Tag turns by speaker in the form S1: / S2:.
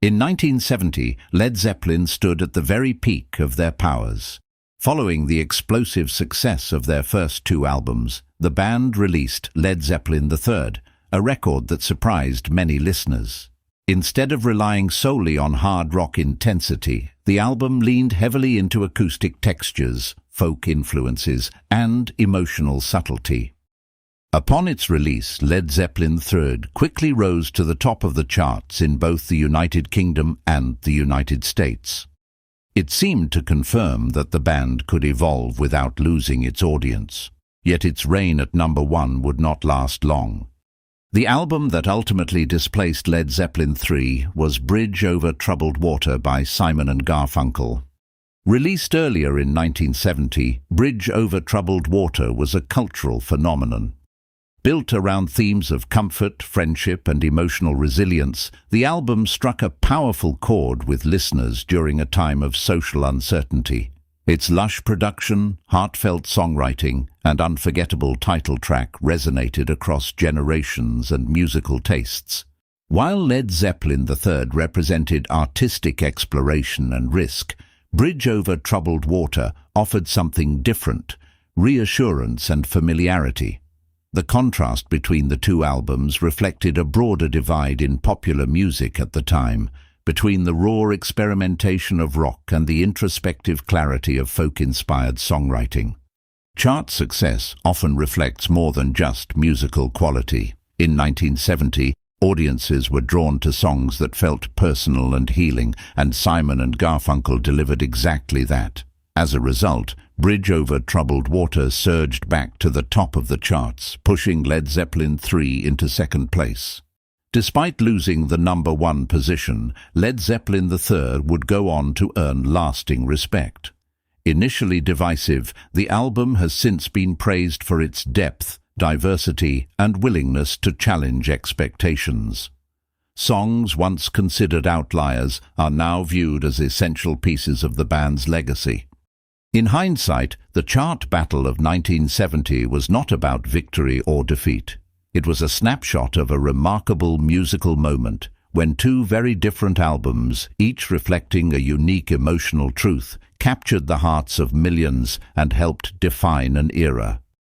S1: In 1970, Led Zeppelin stood at the very peak of their powers. Following the explosive success of their first two albums, the band released Led Zeppelin III, a record that surprised many listeners. Instead of relying solely on hard rock intensity, the album leaned heavily into acoustic textures, folk influences, and emotional subtlety. Upon its release, Led Zeppelin III quickly rose to the top of the charts in both the United Kingdom and the United States. It seemed to confirm that the band could evolve without losing its audience. Yet its reign at number one would not last long. The album that ultimately displaced Led Zeppelin III was Bridge Over Troubled Water by Simon and Garfunkel. Released earlier in 1970, Bridge Over Troubled Water was a cultural phenomenon. Built around themes of comfort, friendship, and emotional resilience, the album struck a powerful chord with listeners during a time of social uncertainty. Its lush production, heartfelt songwriting, and unforgettable title track resonated across generations and musical tastes. While Led Zeppelin III represented artistic exploration and risk, Bridge Over Troubled Water offered something different: reassurance and familiarity. The contrast between the two albums reflected a broader divide in popular music at the time, between the raw experimentation of rock and the introspective clarity of folk-inspired songwriting. Chart success often reflects more than just musical quality. In 1970, audiences were drawn to songs that felt personal and healing, and Simon and Garfunkel delivered exactly that. As a result, Bridge Over Troubled Water surged back to the top of the charts, pushing Led Zeppelin III into second place. Despite losing the number one position, Led Zeppelin III would go on to earn lasting respect. Initially divisive, the album has since been praised for its depth, diversity, and willingness to challenge expectations. Songs once considered outliers are now viewed as essential pieces of the band's legacy. In hindsight, the chart battle of 1970 was not about victory or defeat. It was a snapshot of a remarkable musical moment when two very different albums, each reflecting a unique emotional truth, captured the hearts of millions and helped define an era.